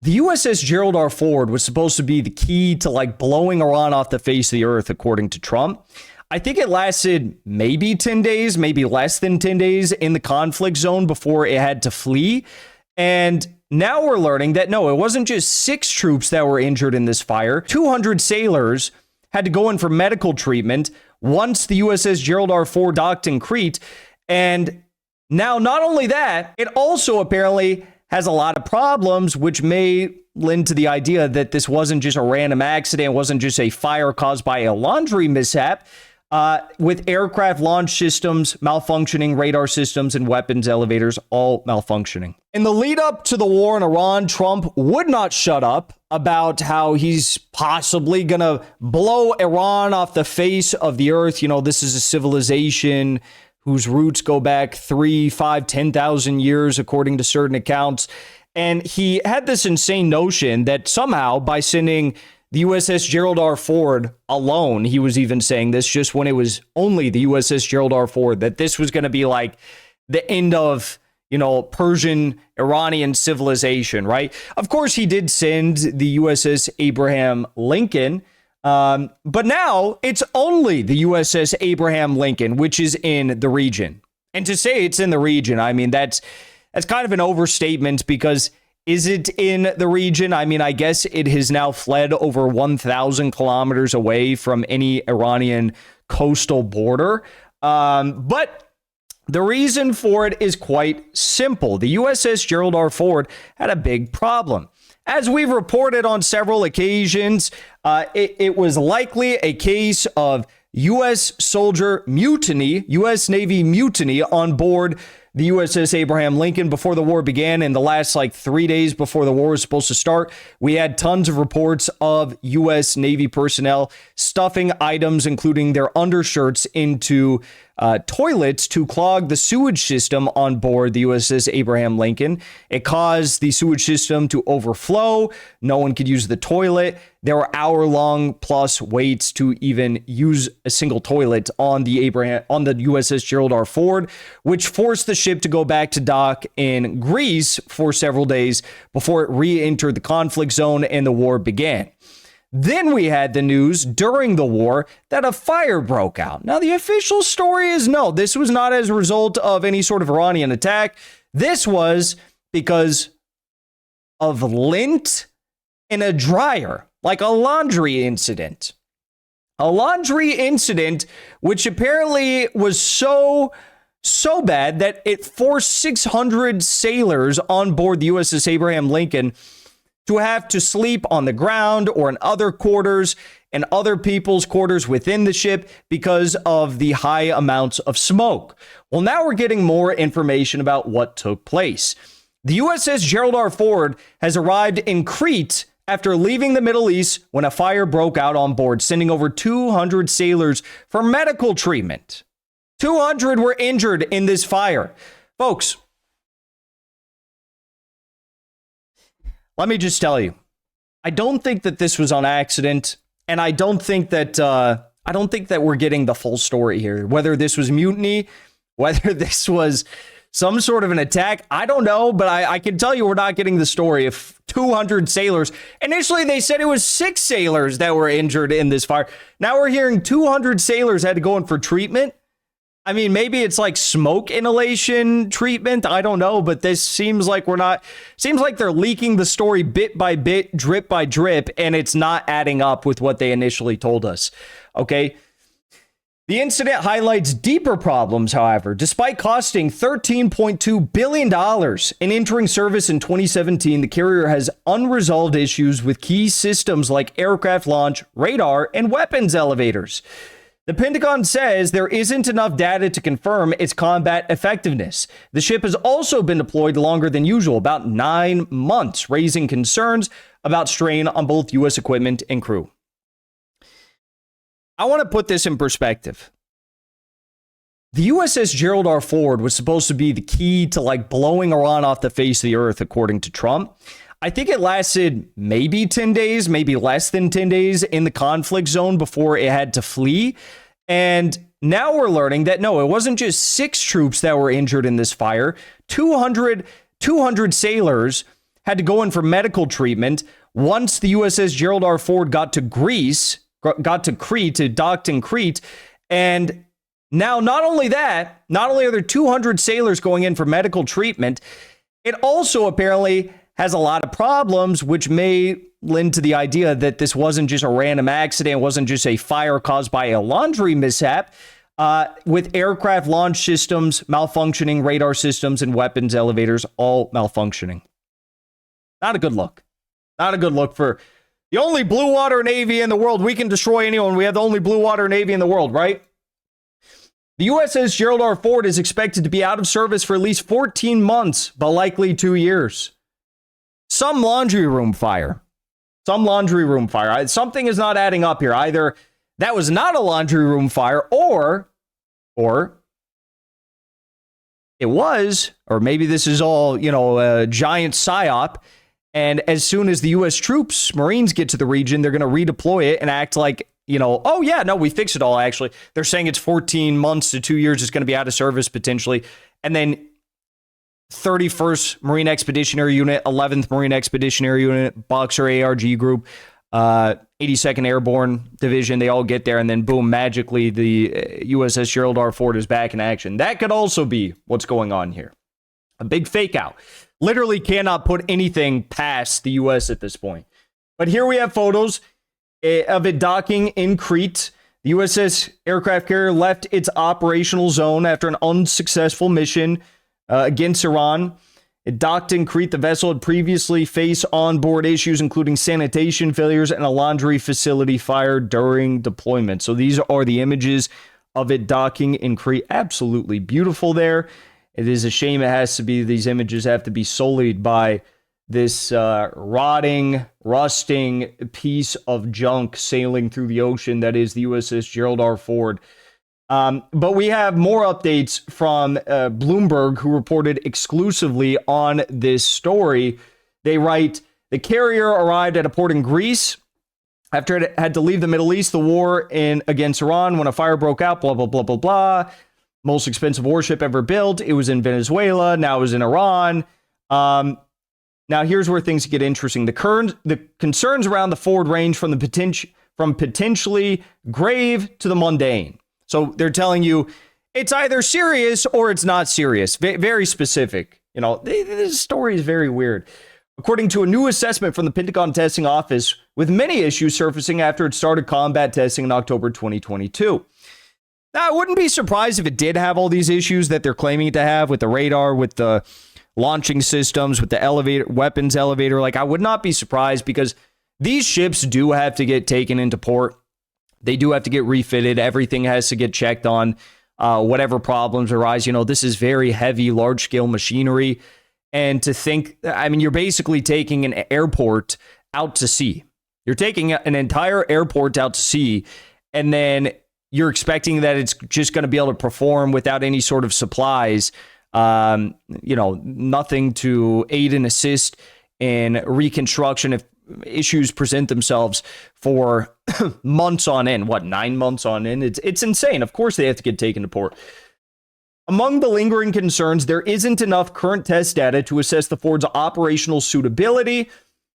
The USS Gerald R. Ford was supposed to be the key to like blowing Iran off the face of the earth, according to Trump. I think it lasted maybe 10 days, maybe less than 10 days in the conflict zone before it had to flee. And now we're learning that no, it wasn't just 6 troops that were injured in this fire. 200 sailors had to go in for medical treatment once the USS Gerald R. Ford docked in Crete. And now, not only that, it also apparently has a lot of problems, which may lend to the idea that this wasn't just a random accident, wasn't just a fire caused by a laundry mishap, with aircraft launch systems malfunctioning, radar systems, and weapons elevators all malfunctioning. In the lead up to the war in Iran, Trump would not shut up about how he's possibly going to blow Iran off the face of the earth. You know, this is a civilization whose roots go back 3, 5, 10,000 years, according to certain accounts. And he had this insane notion that somehow by sending the USS Gerald R. Ford alone, he was even saying this just when it was only the USS Gerald R. Ford, that this was going to be like the end of, you know, Persian Iranian civilization, right? Of course, he did send the USS Abraham Lincoln, but now it's only the USS Abraham Lincoln, which is in the region. And to say it's in the region, I mean, that's kind of an overstatement, because is it in the region? I mean, I guess it has now fled over 1,000 kilometers away from any Iranian coastal border. But the reason for it is quite simple. The USS Gerald R. Ford had a big problem. As we've reported on several occasions, it was likely a case of U.S. soldier mutiny, U.S. Navy mutiny on board the USS Abraham Lincoln before the war began. In the last 3 days before the war was supposed to start, we had tons of reports of U.S. Navy personnel stuffing items, including their undershirts, into toilets to clog the sewage system on board the USS Abraham Lincoln. It caused the sewage system to overflow. No one could use the toilet. There were hour-long plus waits to even use a single toilet on the USS Gerald R. Ford, which forced the ship to go back to dock in Greece for several days before it re-entered the conflict zone and the war began. Then we had the news during the war that a fire broke out. Now, the official story is no, this was not as a result of any sort of Iranian attack. This was because of lint in a dryer, like a laundry incident. A laundry incident, which apparently was so bad that it forced 600 sailors on board the USS Abraham Lincoln to have to sleep on the ground or in other quarters and other people's quarters within the ship because of the high amounts of smoke. Well, now we're getting more information about what took place. The USS Gerald R. Ford has arrived in Crete after leaving the Middle East when a fire broke out on board, sending over 200 sailors for medical treatment. 200 were injured in this fire. Folks, let me just tell you, I don't think that this was on accident, and I don't think that we're getting the full story here. Whether this was mutiny, whether this was some sort of an attack, I don't know, but I can tell you we're not getting the story of 200 sailors. Initially, they said it was 6 sailors that were injured in this fire. Now we're hearing 200 sailors had to go in for treatment. I mean, maybe it's like smoke inhalation treatment. I don't know, but this seems like they're leaking the story bit by bit, drip by drip, and it's not adding up with what they initially told us. Okay. The incident highlights deeper problems, however. Despite costing $13.2 billion in entering service in 2017, the carrier has unresolved issues with key systems like aircraft launch, radar, and weapons elevators. The Pentagon says there isn't enough data to confirm its combat effectiveness. The ship has also been deployed longer than usual, about 9 months, raising concerns about strain on both U.S. equipment and crew. I want to put this in perspective. The USS Gerald R. Ford was supposed to be the key to blowing Iran off the face of the earth, according to Trump. I think it lasted maybe 10 days, maybe less than 10 days in the conflict zone before it had to flee. And now we're learning that no, it wasn't just 6 troops that were injured in this fire. 200 sailors had to go in for medical treatment once the USS Gerald R. Ford got to Crete, docked in Crete. And now, not only that, not only are there 200 sailors going in for medical treatment, it also apparently has a lot of problems, which may lend to the idea that this wasn't just a random accident, it wasn't just a fire caused by a laundry mishap, with aircraft launch systems malfunctioning, radar systems, and weapons elevators all malfunctioning. Not a good look. Not a good look for the only blue water navy in the world. We can destroy anyone. We have the only blue water navy in the world, right? The USS Gerald R. Ford is expected to be out of service for at least 14 months, but likely 2 years. Some laundry room fire. Something is not adding up here. Either that was not a laundry room fire, or it was, or maybe this is all, a giant psyop. And as soon as the U.S. troops, Marines get to the region, they're going to redeploy it and act like, oh, yeah, no, we fixed it all, actually. They're saying it's 14 months to 2 years. It's going to be out of service potentially. And then 31st Marine Expeditionary Unit, 11th Marine Expeditionary Unit, Boxer ARG Group, 82nd Airborne Division, they all get there. And then, boom, magically, the USS Gerald R. Ford is back in action. That could also be what's going on here. A big fake out. Literally cannot put anything past the U.S. at this point. But here we have photos of it docking in Crete. The USS aircraft carrier left its operational zone after an unsuccessful mission against Iran. It docked in Crete. The vessel had previously faced onboard issues, including sanitation failures and a laundry facility fire during deployment. So these are the images of it docking in Crete. Absolutely beautiful there. It is a shame it has to be, these images have to be sullied by this rotting, rusting piece of junk sailing through the ocean that is the USS Gerald R. Ford. But we have more updates from Bloomberg, who reported exclusively on this story. They write, the carrier arrived at a port in Greece after it had to leave the Middle East, the war against Iran, when a fire broke out, blah, blah, blah, blah, blah. Most expensive warship ever built. It was in Venezuela. Now it was in Iran. Now here's where things get interesting. The concerns around the Ford range from potentially grave to the mundane. So they're telling you it's either serious or it's not serious. Very specific. This story is very weird. According to a new assessment from the Pentagon testing office, with many issues surfacing after it started combat testing in October 2022. Now, I wouldn't be surprised if it did have all these issues that they're claiming to have with the radar, with the launching systems, with the weapons elevator. Like, I would not be surprised, because these ships do have to get taken into port. They do have to get refitted. Everything has to get checked on. Whatever problems arise, this is very heavy, large-scale machinery. And to think, you're basically taking an airport out to sea. You're taking an entire airport out to sea, and then you're expecting that it's just going to be able to perform without any sort of supplies, nothing to aid and assist in reconstruction if issues present themselves for months on end. 9 months on end? It's insane. Of course they have to get taken to port. Among the lingering concerns, there isn't enough current test data to assess the Ford's operational suitability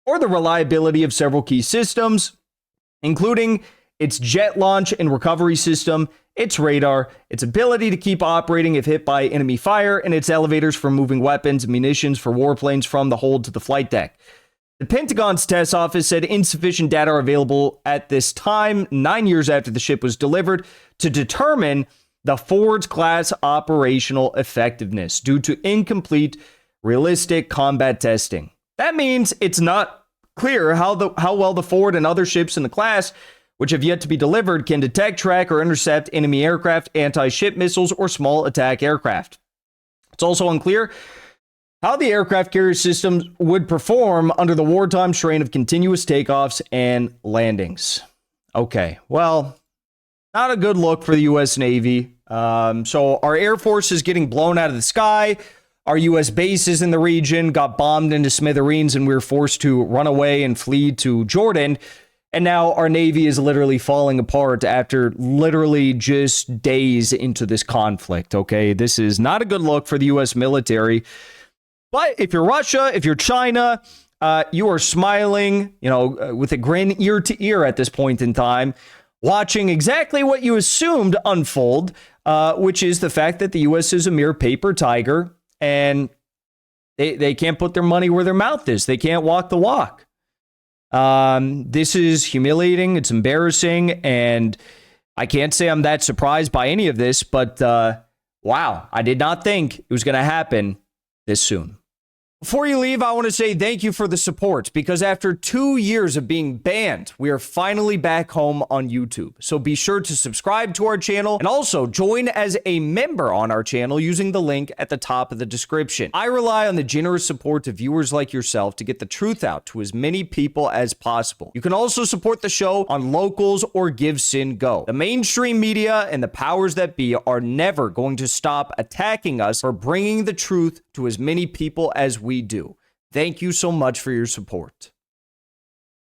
or the reliability of several key systems, including its jet launch and recovery system, its radar, its ability to keep operating if hit by enemy fire, and its elevators for moving weapons and munitions for warplanes from the hold to the flight deck. The Pentagon's test office said insufficient data are available at this time, 9 years after the ship was delivered, to determine the Ford's class operational effectiveness due to incomplete, realistic combat testing. That means it's not clear how well the Ford and other ships in the class, which have yet to be delivered, can detect, track, or intercept enemy aircraft, anti-ship missiles, or small attack aircraft. It's also unclear how the aircraft carrier systems would perform under the wartime strain of continuous takeoffs and landings. Okay, well, not a good look for the U.S. Navy. So our Air Force is getting blown out of the sky. Our U.S. bases in the region got bombed into smithereens, and we were forced to run away and flee to Jordan. And now our Navy is literally falling apart after literally just days into this conflict, okay? This is not a good look for the U.S. military. But if you're Russia, if you're China, you are smiling, with a grin ear to ear at this point in time, watching exactly what you assumed unfold, which is the fact that the U.S. is a mere paper tiger, and they can't put their money where their mouth is. They can't walk the walk. This is humiliating. It's embarrassing. And I can't say I'm that surprised by any of this, but wow, I did not think it was going to happen this soon. Before you leave, I want to say thank you for the support, because after 2 years of being banned, we are finally back home on YouTube. So be sure to subscribe to our channel and also join as a member on our channel using the link at the top of the description. I rely on the generous support of viewers like yourself to get the truth out to as many people as possible. You can also support the show on Locals or Give Sin Go. The mainstream media and the powers that be are never going to stop attacking us for bringing the truth to as many people as we do. Thank you so much for your support.